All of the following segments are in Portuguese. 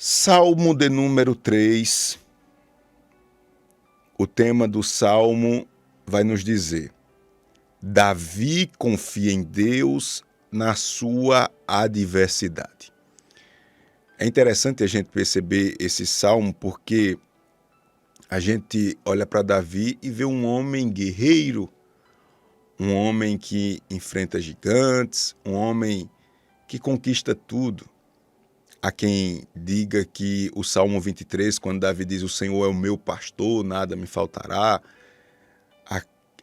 Salmo de número 3, o tema do Salmo vai nos dizer: Davi confia em Deus na sua adversidade. É interessante a gente perceber esse Salmo porque a gente olha para Davi e vê um homem guerreiro, um homem que enfrenta gigantes, um homem que conquista tudo. Há quem diga que o Salmo 23, quando Davi diz: o Senhor é o meu pastor, nada me faltará.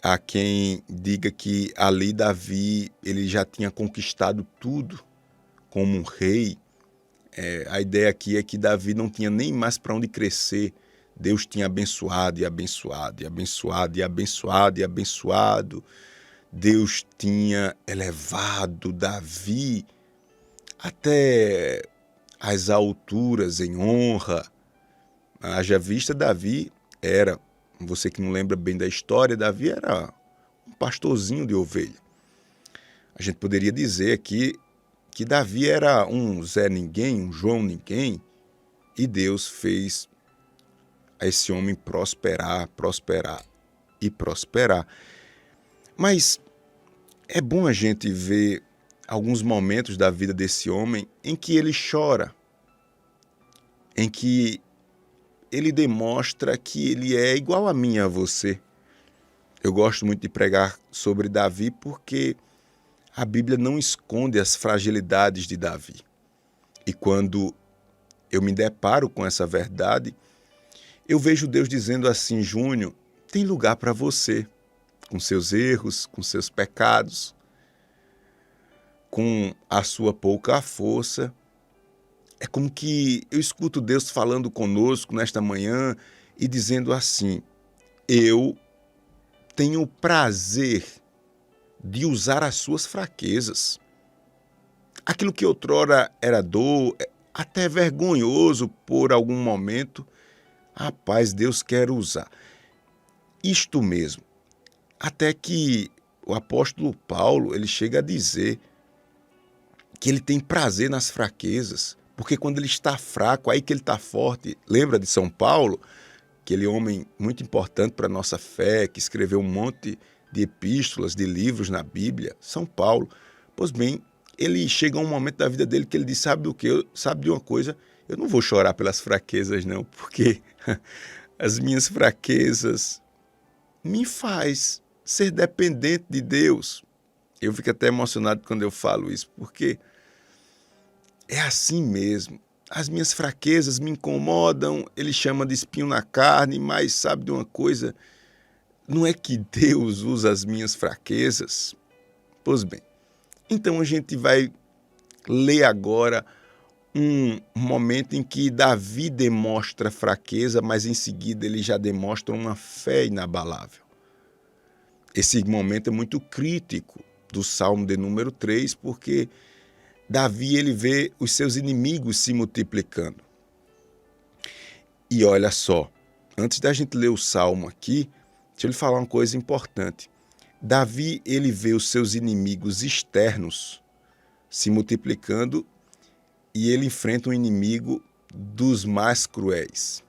Há quem diga que ali Davi ele já tinha conquistado tudo como um rei. A ideia aqui é que Davi não tinha nem mais para onde crescer. Deus tinha abençoado e abençoado e abençoado e abençoado e abençoado. Deus tinha elevado Davi até as alturas em honra. Haja vista, Davi era, você que não lembra bem da história, Davi era um pastorzinho de ovelha. A gente poderia dizer aqui que Davi era um Zé Ninguém, um João Ninguém, e Deus fez esse homem prosperar, prosperar e prosperar. Mas é bom a gente ver alguns momentos da vida desse homem em que ele chora, em que ele demonstra que ele é igual a mim e a você. Eu gosto muito de pregar sobre Davi porque a Bíblia não esconde as fragilidades de Davi. E quando eu me deparo com essa verdade, eu vejo Deus dizendo assim: Júnior, tem lugar para você, com seus erros, com seus pecados, com a sua pouca força. É como que eu escuto Deus falando conosco nesta manhã e dizendo assim: eu tenho o prazer de usar as suas fraquezas. Aquilo que outrora era dor, até vergonhoso por algum momento, rapaz, Deus quer usar. Isto mesmo. Até que o apóstolo Paulo, ele chega a dizer que ele tem prazer nas fraquezas, porque quando ele está fraco, aí que ele está forte. Lembra de São Paulo? Aquele homem muito importante para a nossa fé, que escreveu um monte de epístolas, de livros na Bíblia, São Paulo. Pois bem, ele chega a um momento da vida dele que ele diz: sabe do que? Sabe de uma coisa? Eu não vou chorar pelas fraquezas não, porque as minhas fraquezas me faz ser dependente de Deus. Eu fico até emocionado quando eu falo isso, porque é assim mesmo. As minhas fraquezas me incomodam, ele chama de espinho na carne, mas sabe de uma coisa? Não é que Deus usa as minhas fraquezas? Pois bem, então a gente vai ler agora um momento em que Davi demonstra fraqueza, mas em seguida ele já demonstra uma fé inabalável. Esse momento é muito crítico do Salmo de número 3, porque Davi ele vê os seus inimigos se multiplicando. E olha só, antes da gente ler o Salmo aqui, deixa eu lhe falar uma coisa importante. Davi ele vê os seus inimigos externos se multiplicando e ele enfrenta um inimigo dos mais cruéis.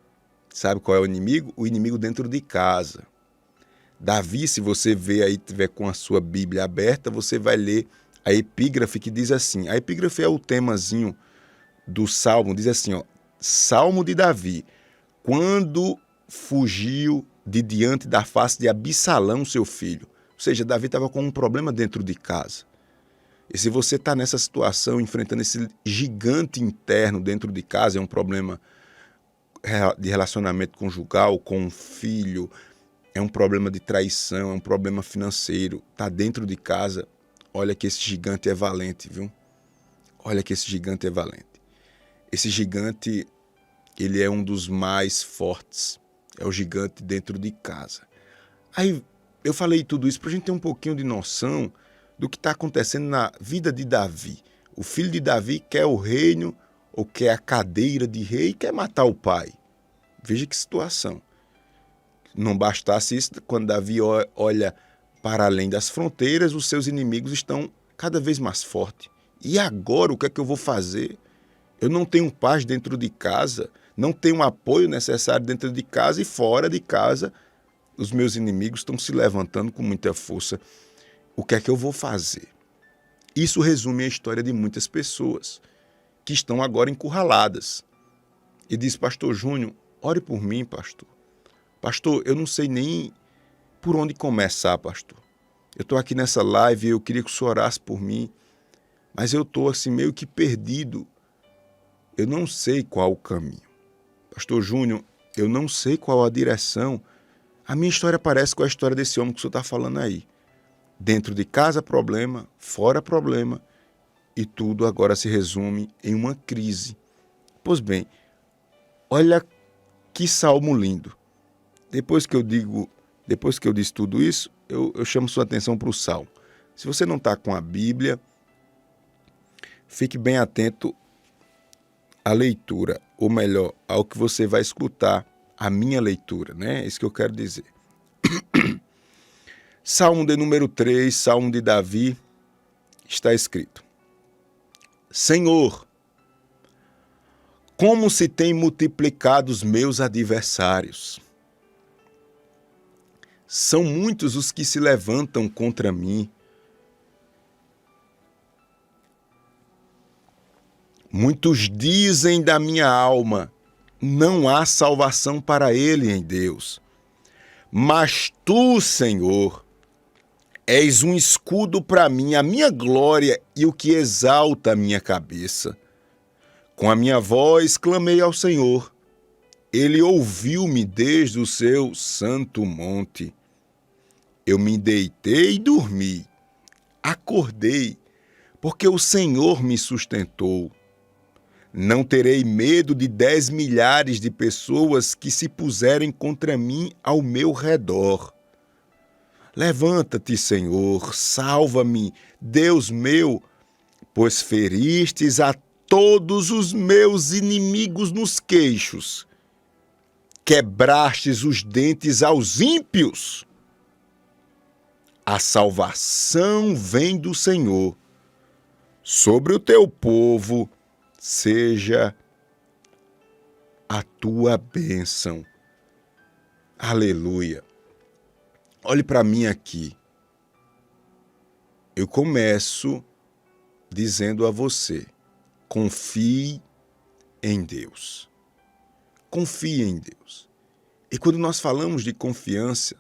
Sabe qual é o inimigo? O inimigo dentro de casa. Davi, se você ver aí, tiver com a sua Bíblia aberta, você vai ler a epígrafe que diz assim. A epígrafe é o temazinho do Salmo, diz assim, ó: Salmo de Davi, quando fugiu de diante da face de Absalão, seu filho. Ou seja, Davi estava com um problema dentro de casa. E se você está nessa situação, enfrentando esse gigante interno dentro de casa, é um problema de relacionamento conjugal, com um filho, é um problema de traição, é um problema financeiro, está dentro de casa, olha que esse gigante é valente, viu? Olha que esse gigante é valente. Esse gigante, ele é um dos mais fortes, é o gigante dentro de casa. Aí eu falei tudo isso para a gente ter um pouquinho de noção do que está acontecendo na vida de Davi. O filho de Davi quer o reino, ou quer a cadeira de rei, e quer matar o pai. Veja que situação. Não bastasse isso, quando Davi olha para além das fronteiras, os seus inimigos estão cada vez mais fortes. E agora o que é que eu vou fazer? Eu não tenho paz dentro de casa, não tenho o apoio necessário dentro de casa e fora de casa. Os meus inimigos estão se levantando com muita força. O que é que eu vou fazer? Isso resume a história de muitas pessoas que estão agora encurraladas. E diz, pastor Júnior, ore por mim, pastor. Pastor, eu não sei nem por onde começar, pastor. Eu estou aqui nessa live e eu queria que o senhor orasse por mim, mas eu estou assim meio que perdido. Eu não sei qual o caminho. Pastor Júnior, eu não sei qual a direção. A minha história parece com a história desse homem que o senhor está falando aí. Dentro de casa, problema, fora problema, e tudo agora se resume em uma crise. Pois bem, olha que salmo lindo. Depois que eu disse tudo isso, eu chamo sua atenção para o salmo. Se você não está com a Bíblia, fique bem atento à leitura, ou melhor, ao que você vai escutar, a minha leitura, né? É isso que eu quero dizer. Salmo de número 3, Salmo de Davi, está escrito: Senhor, como se têm multiplicado os meus adversários. São muitos os que se levantam contra mim. Muitos dizem da minha alma, não há salvação para ele em Deus. Mas tu, Senhor, és um escudo para mim, a minha glória e o que exalta a minha cabeça. Com a minha voz clamei ao Senhor. Ele ouviu-me desde o seu santo monte. Eu me deitei e dormi. Acordei, porque o Senhor me sustentou. Não terei medo de 10 milhares de pessoas que se puserem contra mim ao meu redor. Levanta-te, Senhor, salva-me, Deus meu, pois feristes a todos os meus inimigos nos queixos. Quebrastes os dentes aos ímpios. A salvação vem do Senhor. Sobre o teu povo seja a tua bênção. Aleluia. Olhe para mim aqui. Eu começo dizendo a você, confie em Deus. Confie em Deus. E quando nós falamos de confiança,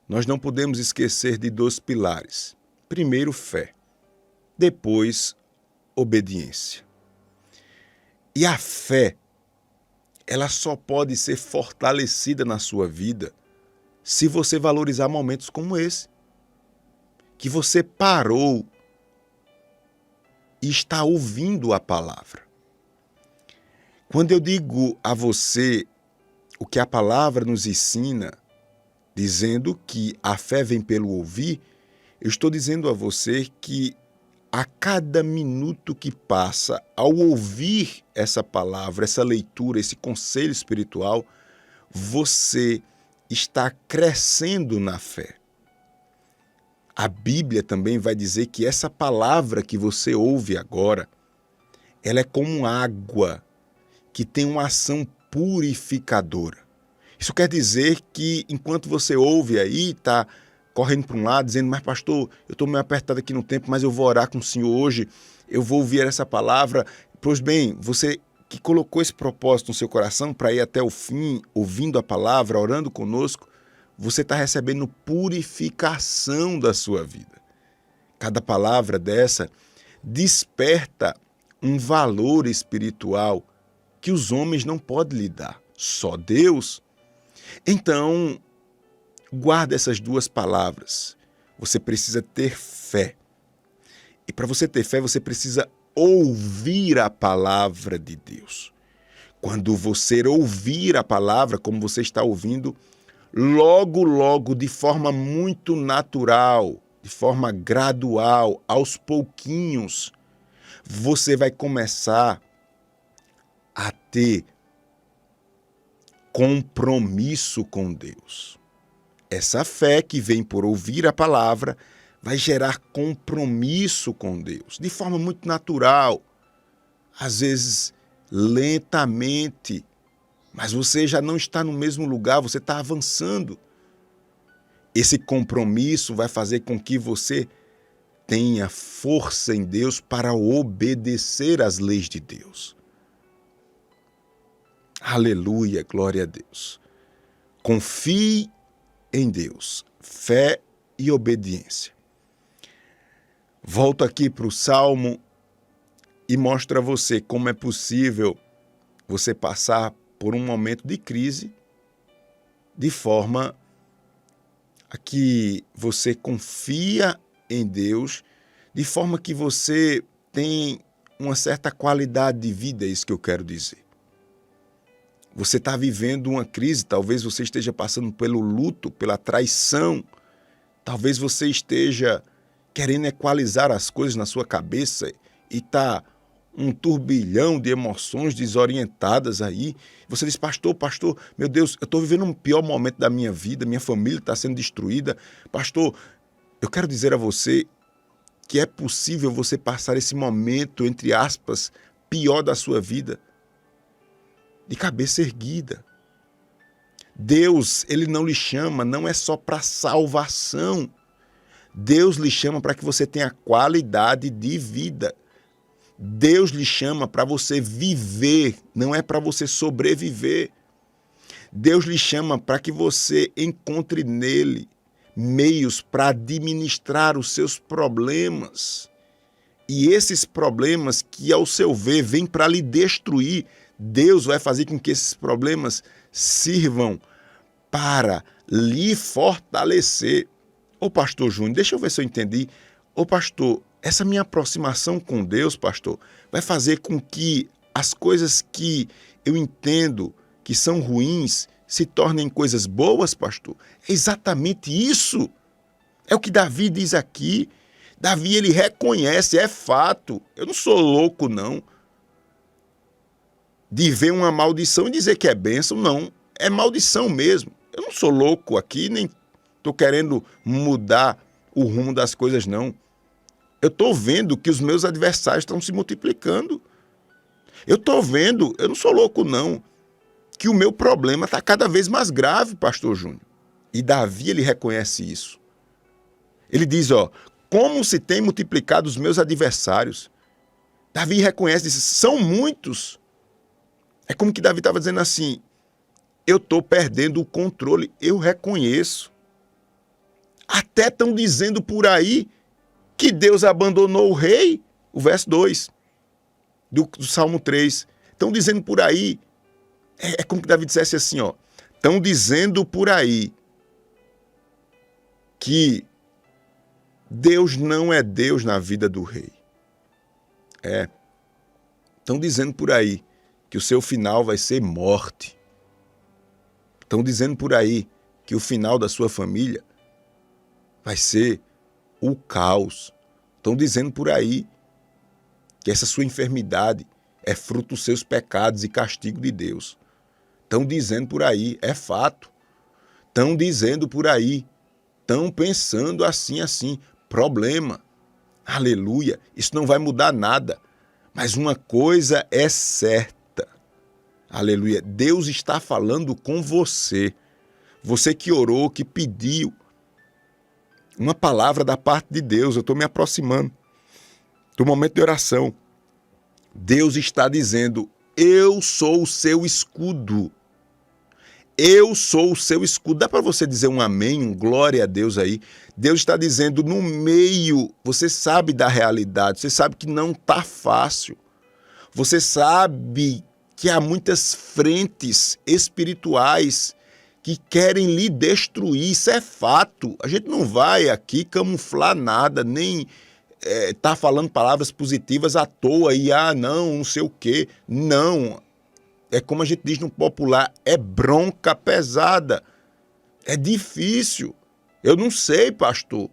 nós não podemos esquecer de 2 pilares. Primeiro, fé. Depois, obediência. E a fé, ela só pode ser fortalecida na sua vida se você valorizar momentos como esse. Que você parou e está ouvindo a palavra. Quando eu digo a você o que a palavra nos ensina, dizendo que a fé vem pelo ouvir, eu estou dizendo a você que a cada minuto que passa, ao ouvir essa palavra, essa leitura, esse conselho espiritual, você está crescendo na fé. A Bíblia também vai dizer que essa palavra que você ouve agora, ela é como água que tem uma ação purificadora. Isso quer dizer que enquanto você ouve aí, está correndo para um lado, dizendo, mas pastor, eu estou meio apertado aqui no tempo, mas eu vou orar com o Senhor hoje, eu vou ouvir essa palavra. Pois bem, você que colocou esse propósito no seu coração para ir até o fim, ouvindo a palavra, orando conosco, você está recebendo purificação da sua vida. Cada palavra dessa desperta um valor espiritual que os homens não podem lhe dar, só Deus. Então, guarda essas 2 palavras. Você precisa ter fé. E para você ter fé, você precisa ouvir a palavra de Deus. Quando você ouvir a palavra, como você está ouvindo, logo, de forma muito natural, de forma gradual, aos pouquinhos, você vai começar a ter compromisso com Deus. Essa fé que vem por ouvir a palavra vai gerar compromisso com Deus, de forma muito natural. Às vezes lentamente, mas você já não está no mesmo lugar, você está avançando. Esse compromisso vai fazer com que você tenha força em Deus para obedecer às leis de Deus. Aleluia, glória a Deus. Confie em Deus, fé e obediência. Volto aqui para o Salmo e mostro a você como é possível você passar por um momento de crise de forma a que você confia em Deus, de forma que você tem uma certa qualidade de vida, é isso que eu quero dizer. Você está vivendo uma crise, talvez você esteja passando pelo luto, pela traição, talvez você esteja querendo equalizar as coisas na sua cabeça e está um turbilhão de emoções desorientadas aí. Você diz, pastor, meu Deus, eu estou vivendo um pior momento da minha vida, minha família está sendo destruída. Pastor, eu quero dizer a você que é possível você passar esse momento, entre aspas, pior da sua vida, de cabeça erguida. Deus, ele não lhe chama, não é só para salvação. Deus lhe chama para que você tenha qualidade de vida. Deus lhe chama para você viver, não é para você sobreviver. Deus lhe chama para que você encontre nele meios para administrar os seus problemas. E esses problemas que, ao seu ver, vêm para lhe destruir, Deus vai fazer com que esses problemas sirvam para lhe fortalecer. Ô pastor Júnior, deixa eu ver se eu entendi. Ô pastor, essa minha aproximação com Deus, pastor, vai fazer com que as coisas que eu entendo que são ruins se tornem coisas boas, pastor? É exatamente isso. É o que Davi diz aqui. Davi, ele reconhece, é fato. Eu não sou louco, não, de ver uma maldição e dizer que é bênção, não. É maldição mesmo. Eu não sou louco aqui, nem estou querendo mudar o rumo das coisas, não. Eu estou vendo que os meus adversários estão se multiplicando. Eu estou vendo, eu não sou louco, não, que o meu problema está cada vez mais grave, pastor Júnior. E Davi, ele reconhece isso. Ele diz, como se tem multiplicado os meus adversários. Davi reconhece, diz, são muitos. É como que Davi estava dizendo assim, eu estou perdendo o controle, eu reconheço. Até estão dizendo por aí que Deus abandonou o rei, o verso 2 do Salmo 3. Estão dizendo por aí, é como que Davi dissesse assim, estão dizendo por aí que Deus não é Deus na vida do rei. Estão dizendo por aí que o seu final vai ser morte. Estão dizendo por aí que o final da sua família vai ser o caos. Estão dizendo por aí que essa sua enfermidade é fruto dos seus pecados e castigo de Deus. Estão dizendo por aí, é fato. Estão dizendo por aí, estão pensando assim, problema. Aleluia, isso não vai mudar nada. Mas uma coisa é certa. Aleluia, Deus está falando com você. Você que orou, que pediu uma palavra da parte de Deus. Eu estou me aproximando do momento de oração. Deus está dizendo, eu sou o seu escudo. Eu sou o seu escudo. Dá para você dizer um amém, um glória a Deus aí? Deus está dizendo, no meio, você sabe da realidade, você sabe que não está fácil. Você sabe que há muitas frentes espirituais que querem lhe destruir, isso é fato. A gente não vai aqui camuflar nada, nem tá falando palavras positivas à toa e não sei o quê. Não, é como a gente diz no popular, é bronca pesada, é difícil. Eu não sei, pastor, o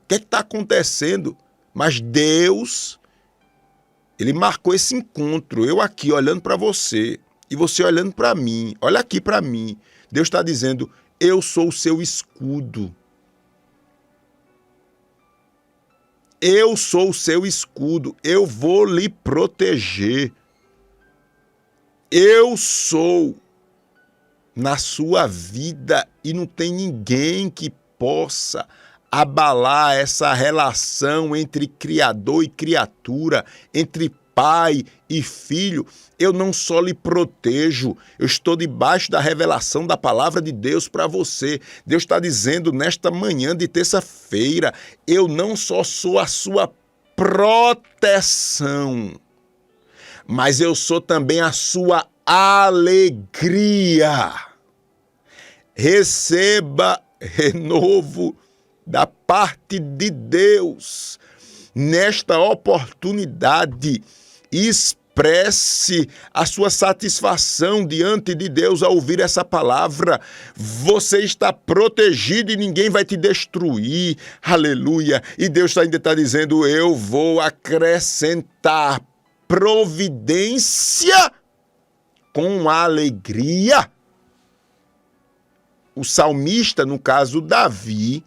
que está acontecendo, mas Deus, ele marcou esse encontro, eu aqui olhando para você e você olhando para mim, olha aqui para mim. Deus está dizendo, eu sou o seu escudo. Eu sou o seu escudo, eu vou lhe proteger. eu sou na sua vida e não tem ninguém que possa abalar essa relação entre criador e criatura, entre pai e filho. Eu não só lhe protejo, eu estou debaixo da revelação da palavra de Deus para você. Deus está dizendo nesta manhã de terça-feira, eu não só sou a sua proteção, mas eu sou também a sua alegria. Receba renovo da parte de Deus. Nesta oportunidade, expresse a sua satisfação diante de Deus ao ouvir essa palavra. Você está protegido e ninguém vai te destruir. Aleluia. E Deus ainda está dizendo, eu vou acrescentar providência com alegria. O salmista, no caso Davi,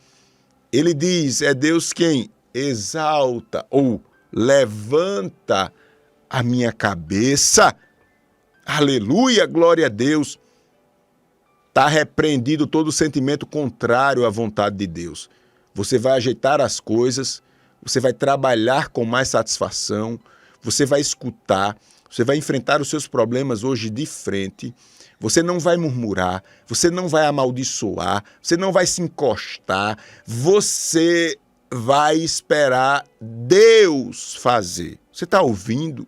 ele diz, é Deus quem exalta ou levanta a minha cabeça. Aleluia, glória a Deus. Está repreendido todo sentimento contrário à vontade de Deus. Você vai ajeitar as coisas, você vai trabalhar com mais satisfação, você vai escutar, você vai enfrentar os seus problemas hoje de frente. Você não vai murmurar, você não vai amaldiçoar, você não vai se encostar, você vai esperar Deus fazer. Você está ouvindo?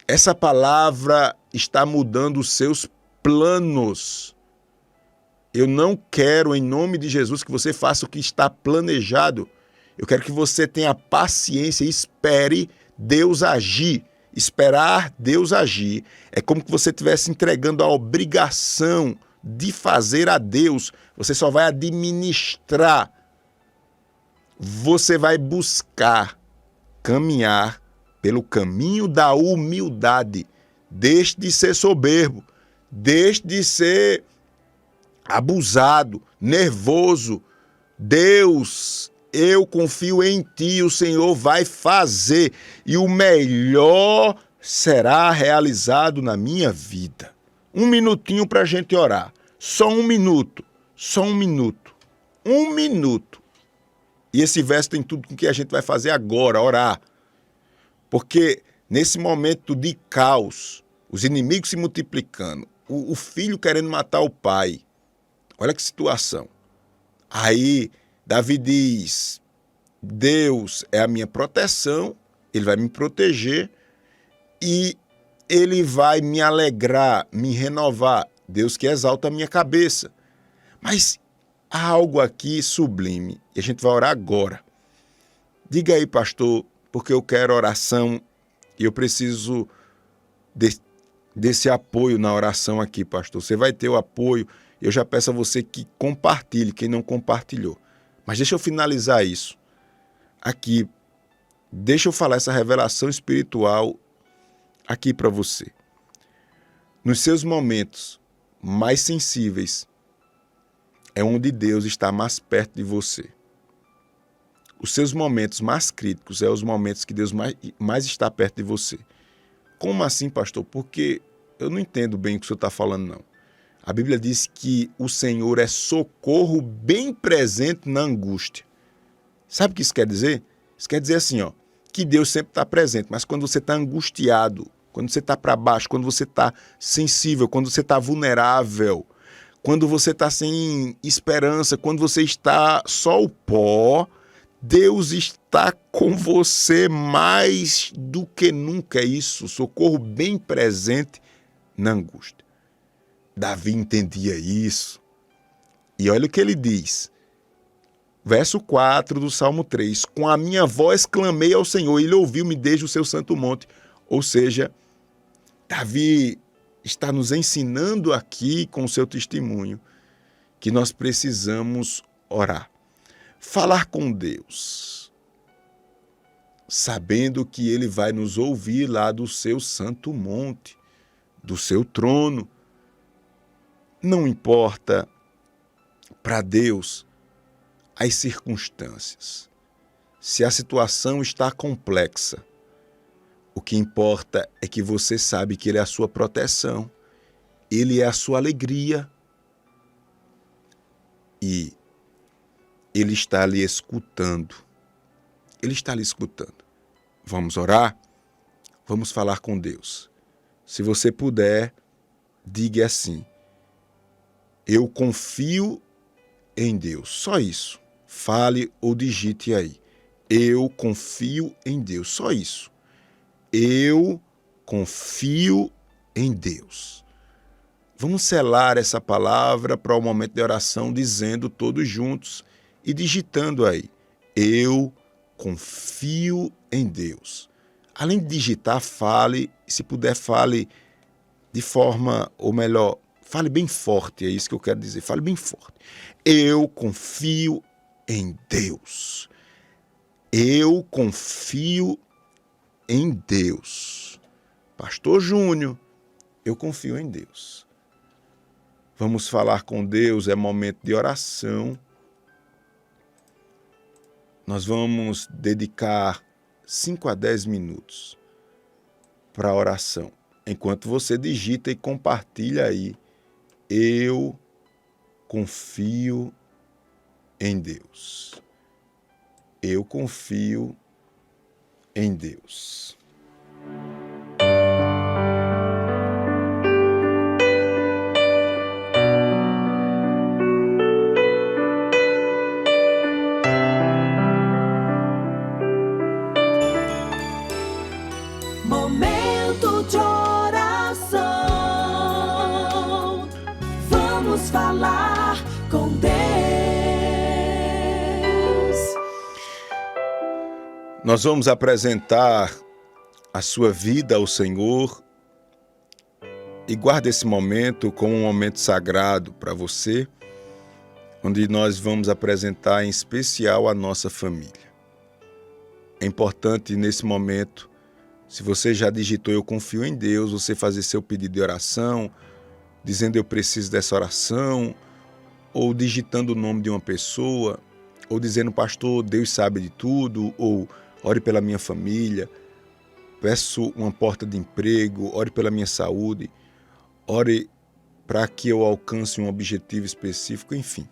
Essa palavra está mudando os seus planos. Eu não quero, em nome de Jesus, que você faça o que está planejado. Eu quero que você tenha paciência e espere Deus agir. Esperar Deus agir é como que você estivesse entregando a obrigação de fazer a Deus. Você só vai administrar. Você vai buscar caminhar pelo caminho da humildade. Deixe de ser soberbo. Deixe de ser abusado, nervoso. Deus, eu confio em ti, o Senhor vai fazer e o melhor será realizado na minha vida. Um minutinho para a gente orar. Só um minuto. Só um minuto. Um minuto. E esse verso tem tudo com o que a gente vai fazer agora, orar. Porque nesse momento de caos, os inimigos se multiplicando, o filho querendo matar o pai. Olha que situação. Aí Davi diz, Deus é a minha proteção, ele vai me proteger e ele vai me alegrar, me renovar. Deus que exalta a minha cabeça. Mas há algo aqui sublime e a gente vai orar agora. Diga aí, pastor, porque eu quero oração e eu preciso desse apoio na oração aqui, pastor. Você vai ter o apoio. Eu já peço a você que compartilhe, quem não compartilhou. Mas deixa eu finalizar isso. Aqui, deixa eu falar essa revelação espiritual aqui para você. Nos seus momentos mais sensíveis, é onde Deus está mais perto de você. Os seus momentos mais críticos é os momentos que Deus mais está perto de você. Como assim, pastor? Porque eu não entendo bem o que o senhor está falando, não. A Bíblia diz que o Senhor é socorro bem presente na angústia. Sabe o que isso quer dizer? Isso quer dizer assim, que Deus sempre está presente, mas quando você está angustiado, quando você está para baixo, quando você está sensível, quando você está vulnerável, quando você está sem esperança, quando você está só o pó, Deus está com você mais do que nunca. É isso, socorro bem presente na angústia. Davi entendia isso. E olha o que ele diz. Verso 4 do Salmo 3. Com a minha voz clamei ao Senhor, e ele ouviu-me desde o seu santo monte. Ou seja, Davi está nos ensinando aqui com o seu testemunho que nós precisamos orar. Falar com Deus, sabendo que ele vai nos ouvir lá do seu santo monte, do seu trono. Não importa para Deus as circunstâncias. Se a situação está complexa, O que importa é que você sabe que Ele é a sua proteção, Ele é a sua alegria e Ele está lhe escutando. Ele está lhe escutando. Vamos orar? Vamos falar com Deus. Se você puder, diga assim: eu confio em Deus. Só isso. Fale ou digite aí. Eu confio em Deus. Só isso. Eu confio em Deus. Vamos selar essa palavra para o momento de oração, dizendo todos juntos e digitando aí: eu confio em Deus. Além de digitar, fale, se puder, fale de forma, ou melhor, fale bem forte, é isso que eu quero dizer, fale bem forte. Eu confio em Deus. Eu confio em Deus. Pastor Júnior, eu confio em Deus. Vamos falar com Deus, é momento de oração. Nós vamos dedicar 5 a 10 minutos para a oração. Enquanto você digita e compartilha aí, eu confio em Deus. Eu confio em Deus. Momento de oração. Vamos falar com Deus. Nós vamos apresentar a sua vida ao Senhor e guarde esse momento como um momento sagrado para você, onde nós vamos apresentar em especial a nossa família. É importante nesse momento, se você já digitou eu confio em Deus, você fazer seu pedido de oração, dizendo eu preciso dessa oração, ou digitando o nome de uma pessoa, ou dizendo pastor, Deus sabe de tudo, ou ore pela minha família, peço uma porta de emprego, ore pela minha saúde, ore para que eu alcance um objetivo específico, enfim.